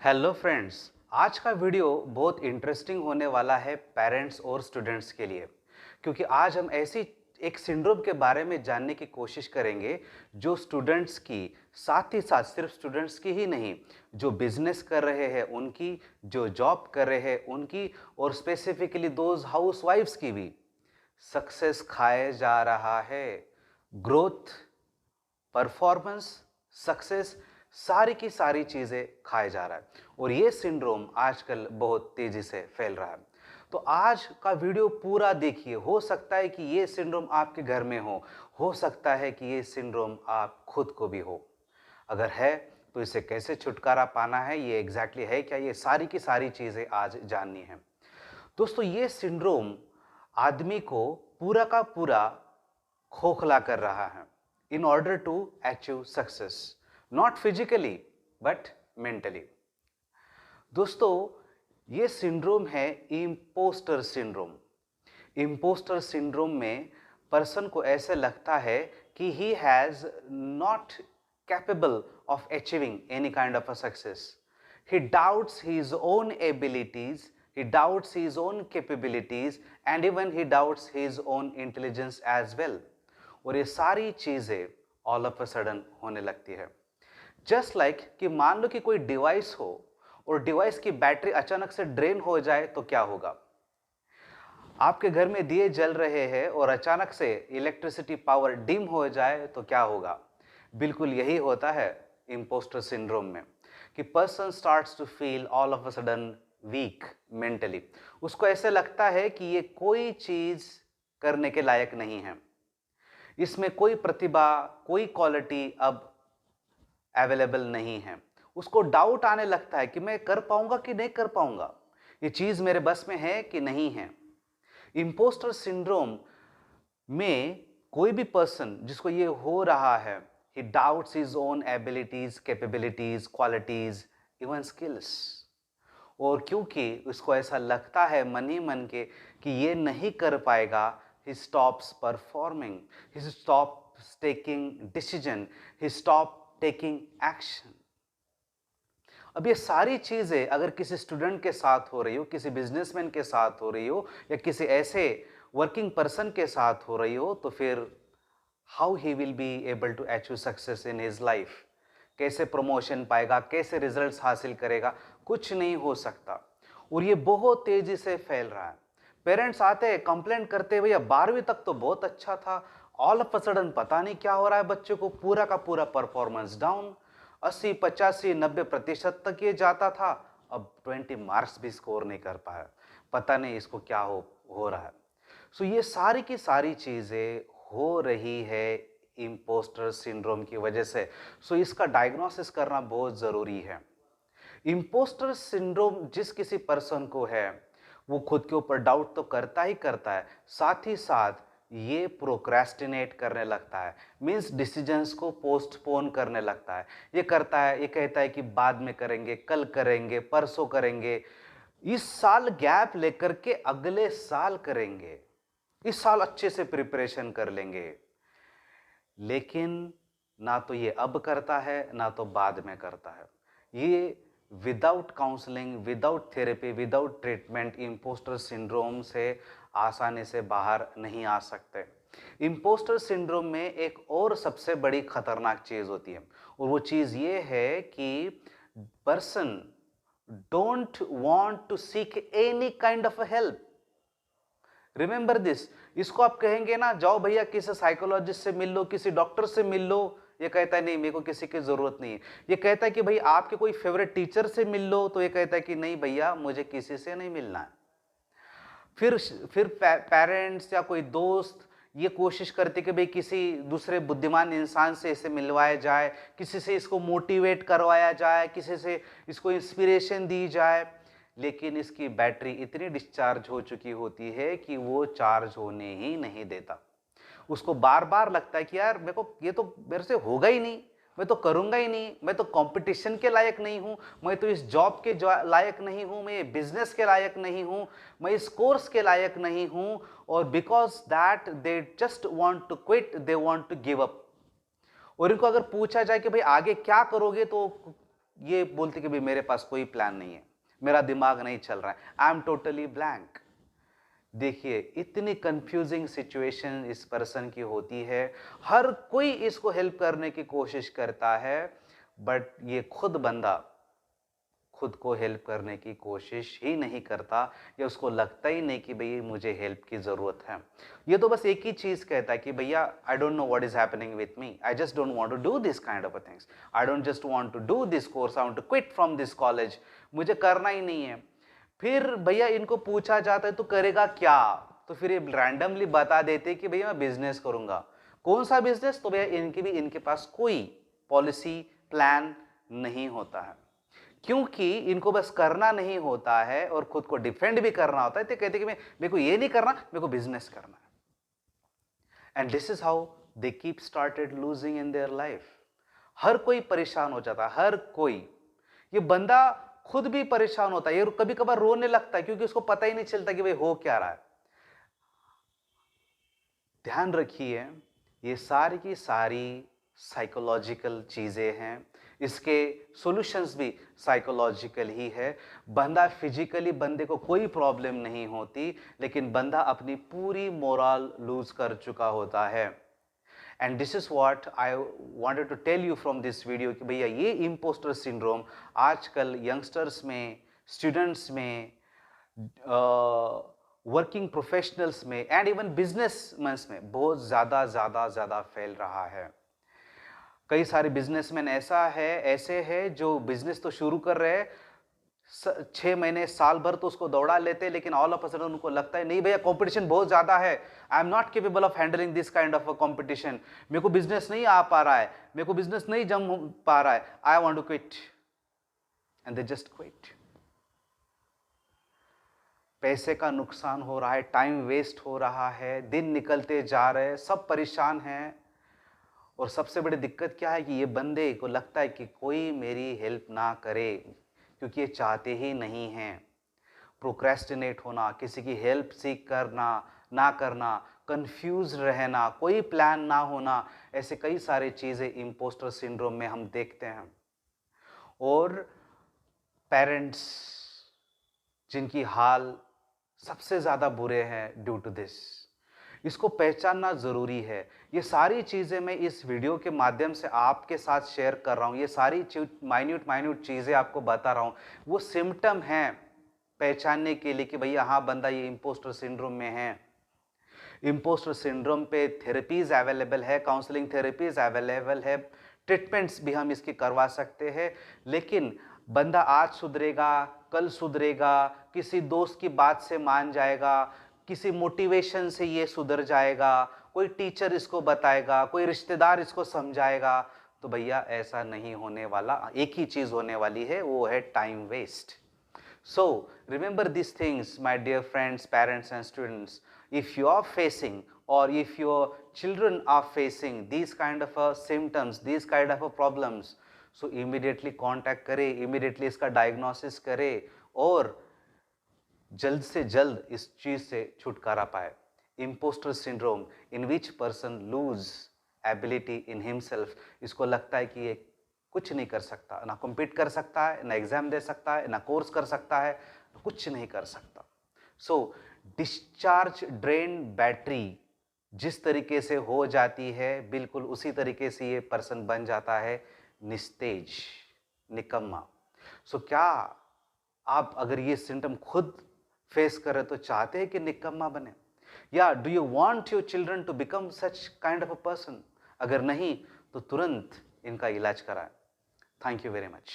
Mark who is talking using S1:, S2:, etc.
S1: Hello friends. आज का video बहुत इंटरेस्टिंग होने वाला है पेरेंट्स और स्टूडेंट्स के लिए, क्योंकि आज हम ऐसी एक सिंड्रोम के बारे में जानने की कोशिश करेंगे जो स्टूडेंट्स की, साथ ही साथ सिर्फ स्टूडेंट्स की ही नहीं, जो बिजनेस कर रहे हैं उनकी, जो जॉब कर रहे हैं उनकी, और स्पेसिफिकली दोज हाउसवाइफ्स की भी सक्सेस खाए जा रहा है। ग्रोथ, परफॉर्मेंस, सक्सेस, सारी की सारी चीज़ें खाए जा रहा है और ये सिंड्रोम आजकल बहुत तेज़ी से फैल रहा है। तो आज का वीडियो पूरा देखिए। हो सकता है कि ये सिंड्रोम आपके घर में हो सकता है कि ये सिंड्रोम आप खुद को भी हो। अगर है तो इसे कैसे छुटकारा पाना है, ये एग्जैक्टली है क्या, ये सारी की सारी चीज़ें आज जाननी है। दोस्तों, ये सिंड्रोम आदमी को पूरा का पूरा खोखला कर रहा है in order to achieve success, not physically but mentally। दोस्तों, ये सिंड्रोम है इम्पोस्टर सिंड्रोम। इम्पोस्टर सिंड्रोम में पर्सन को ऐसे लगता है कि he has not capable of achieving any kind of a success. He doubts his own abilities, he doubts his own capabilities, and even he doubts his own intelligence as well। और ये सारी चीज़ें all of a sudden होने लगती है। Just like कि मान लो कि कोई डिवाइस हो और डिवाइस की बैटरी अचानक से ड्रेन हो जाए तो क्या होगा। आपके घर में दिए जल रहे हैं और अचानक से इलेक्ट्रिसिटी पावर डिम हो जाए तो क्या होगा। बिल्कुल यही होता है इम्पोस्टर सिंड्रोम में, कि person starts to feel all of a sudden weak mentally. उसको ऐसे लगता है कि ये कोई चीज़ करने के लायक नहीं है, इसमें कोई प्रतिभा, कोई क्वालिटी अब अवेलेबल नहीं है। उसको डाउट आने लगता है कि मैं कर पाऊंगा कि नहीं कर पाऊंगा, ये चीज मेरे बस में है कि नहीं है। इम्पोस्टर सिंड्रोम में कोई भी पर्सन जिसको ये हो रहा है, ही doubts his own abilities, capabilities, qualities, even skills. और क्योंकि उसको ऐसा लगता है मन ही मन के कि ये नहीं कर पाएगा, he stops performing, he stops taking decision, he stops taking action। अब ये सारी चीजें अगर किसी स्टूडेंट के साथ हो रही हो, किसी बिजनेसमैन के साथ हो रही हो, या किसी ऐसे वर्किंग पर्सन के साथ हो रही हो, तो फिर how he will be able to achieve success in his life. कैसे प्रमोशन पाएगा, कैसे रिजल्ट्स हासिल करेगा, कुछ नहीं हो सकता। और ये बहुत तेजी से फैल रहा है। पेरेंट्स आते हैं, कंप्लेंट करते हैं, भैया 12वीं तक तो बहुत अच्छा था, ऑल ऑफ अ सडन पता नहीं क्या हो रहा है, बच्चे को पूरा का पूरा परफॉर्मेंस डाउन। 80, 85, 90% तक ये जाता था, अब 20 मार्क्स भी स्कोर नहीं कर पाया। पता नहीं इसको क्या हो रहा है। सो ये सारी की सारी चीज़ें हो रही है इम्पोस्टर सिंड्रोम की वजह से। सो इसका डायग्नोसिस करना बहुत ज़रूरी है। इम्पोस्टर सिंड्रोम जिस किसी पर्सन को है, वो खुद के ऊपर डाउट तो करता ही करता है, साथ ही साथ ये प्रोक्रेस्टिनेट करने लगता है, मीन्स डिसीजंस को पोस्टपोन करने लगता है। ये करता है, ये कहता है कि बाद में करेंगे, कल करेंगे, परसों करेंगे, इस साल गैप लेकर के अगले साल करेंगे, इस साल अच्छे से प्रिपरेशन कर लेंगे। लेकिन ना तो ये अब करता है, ना तो बाद में करता है। ये without counselling, without therapy, without treatment imposter syndrome से आसानी से बाहर नहीं आ सकते। इम्पोस्टर सिंड्रोम में एक और सबसे बड़ी खतरनाक चीज होती है, और वो चीज ये है कि person don't want to seek any kind of help. Remember this. इसको आप कहेंगे ना, जाओ भैया किसी साइकोलॉजिस्ट से मिल लो, किसी डॉक्टर से मिल लो, ये कहता है नहीं, मेरे को किसी की जरूरत नहीं है। ये कहता है कि भाई आपके कोई फेवरेट टीचर से मिल लो, तो ये कहता है कि नहीं भैया, मुझे किसी से नहीं मिलना है। फिर पेरेंट्स या कोई दोस्त ये कोशिश करते कि भाई किसी दूसरे बुद्धिमान इंसान से इसे मिलवाया जाए, किसी से इसको मोटिवेट करवाया जाए, किसी से इसको इंस्पिरेशन दी जाए। लेकिन इसकी बैटरी इतनी डिस्चार्ज हो चुकी होती है कि वो चार्ज होने ही नहीं देता। उसको बार बार लगता है कि यार मेरे को ये तो मेरे से होगा ही नहीं, मैं तो करूंगा ही नहीं, मैं तो कंपटीशन के लायक नहीं हूं, मैं तो इस जॉब के लायक नहीं हूं, मैं बिजनेस के लायक नहीं हूं, मैं इस कोर्स के लायक नहीं हूं। और because that they just want to quit, they want to give up. और इनको अगर पूछा जाए कि भाई आगे क्या करोगे, तो ये बोलते कि भाई मेरे पास कोई प्लान नहीं है, मेरा दिमाग नहीं चल रहा है, आई एम टोटली ब्लैंक। देखिए इतनी कंफ्यूजिंग सिचुएशन इस पर्सन की होती है, हर कोई इसको हेल्प करने की कोशिश करता है, बट ये खुद बंदा खुद को हेल्प करने की कोशिश ही नहीं करता, या उसको लगता ही नहीं कि भई मुझे हेल्प की ज़रूरत है। ये तो बस एक ही चीज़ कहता है कि भैया I don't know what is happening with me, I just don't want to do this kind of things, I don't just want to do this course, I want to quit from this college, मुझे करना ही नहीं है। फिर भैया इनको पूछा जाता है तो करेगा क्या, तो फिर ये रैंडमली बता देते कि भैया मैं बिजनेस करूंगा। कौन सा बिजनेस, तो भैया इनके पास कोई पॉलिसी प्लान नहीं होता है, क्योंकि इनको बस करना नहीं होता है और खुद को डिफेंड भी करना होता है, तो कहते कि मेरे को ये नहीं करना, मेरे को बिजनेस करना है। And this is how they keep started losing in their life. हर कोई परेशान हो जाता है, हर कोई। ये बंदा खुद भी परेशान होता है, ये कभी कभार रोने लगता है, क्योंकि उसको पता ही नहीं चलता कि भाई हो क्या रहा है। ध्यान रखिए, ये सारी की सारी साइकोलॉजिकल चीजें हैं, इसके सॉल्यूशंस भी साइकोलॉजिकल ही है। बंदा फिजिकली बंदे को कोई प्रॉब्लम नहीं होती, लेकिन बंदा अपनी पूरी मोरल लूज कर चुका होता है। And this is what I wanted to tell you from this video कि भैया ये इम्पोस्टर सिंड्रोम आजकल यंगस्टर्स में, स्टूडेंट्स में, वर्किंग प्रोफेशनल्स में एंड इवन बिजनेसमैन में बहुत ज़्यादा फैल रहा है। कई सारे बिजनेसमैन ऐसे हैं जो बिजनेस तो शुरू कर रहे हैं, 6 महीने साल भर तो उसको दौड़ा लेते हैं, लेकिन ऑल ऑफ अ सडन उनको लगता है नहीं भैया कंपटीशन बहुत ज़्यादा है, I am not capable of handling this kind of a competition, मेरे को बिजनेस नहीं आ पा रहा है, मेरे को बिजनेस नहीं जम पा रहा है, I want to quit, and they just quit. पैसे का नुकसान हो रहा है, टाइम वेस्ट हो रहा है, दिन निकलते जा रहे हैं, सब परेशान हैं। और सबसे बड़ी दिक्कत क्या है कि ये बंदे को लगता है कि कोई मेरी हेल्प ना करे, क्योंकि ये चाहते ही नहीं हैं। प्रोक्रेस्टिनेट होना, किसी की हेल्प सीख करना ना करना, कंफ्यूज रहना, कोई प्लान ना होना, ऐसे कई सारे चीज़ें इम्पोस्टर सिंड्रोम में हम देखते हैं। और पेरेंट्स जिनकी हाल सबसे ज़्यादा बुरे हैं ड्यू टू दिस, इसको पहचानना ज़रूरी है। ये सारी चीज़ें मैं इस वीडियो के माध्यम से आपके साथ शेयर कर रहा हूँ, ये सारी माइन्यूट चीज़ें आपको बता रहा हूँ, वो सिम्टम हैं पहचानने के लिए कि भैया हाँ बंदा ये इम्पोस्टर सिंड्रोम में है। इम्पोस्टर सिंड्रोम पे थेरेपीज़ अवेलेबल है, काउंसलिंग थेरेपीज़ अवेलेबल है, ट्रीटमेंट्स भी हम इसकी करवा सकते हैं। लेकिन बंदा आज सुधरेगा, कल सुधरेगा, किसी दोस्त की बात से मान जाएगा, किसी मोटिवेशन से ये सुधर जाएगा, कोई टीचर इसको बताएगा, कोई रिश्तेदार इसको समझाएगा, तो भैया ऐसा नहीं होने वाला। एक ही चीज़ होने वाली है, वो है time waste. So remember these things, my dear friends, parents and students. If you are facing or if your children are facing these kind of symptoms, these kind of problems, so immediately contact करें, immediately इसका diagnosis करें और जल्द से जल्द इस चीज़ से छुटकारा पाए। Imposter syndrome in which person lose ability in himself, इसको लगता है कि ये कुछ नहीं कर सकता, ना कम्पीट कर सकता है, ना एग्जाम दे सकता है, ना कोर्स कर सकता है, कुछ नहीं कर सकता। सो डिस्चार्ज ड्रेन बैटरी जिस तरीके से हो जाती है, बिल्कुल उसी तरीके से ये पर्सन बन जाता है निस्तेज, निकम्मा। सो क्या आप अगर ये सिम्टम खुद फेस करें तो चाहते हैं कि निकम्मा बने, या do you want your children to become such kind of a person? अगर नहीं तो तुरंत इनका इलाज कराएं। Thank you very much.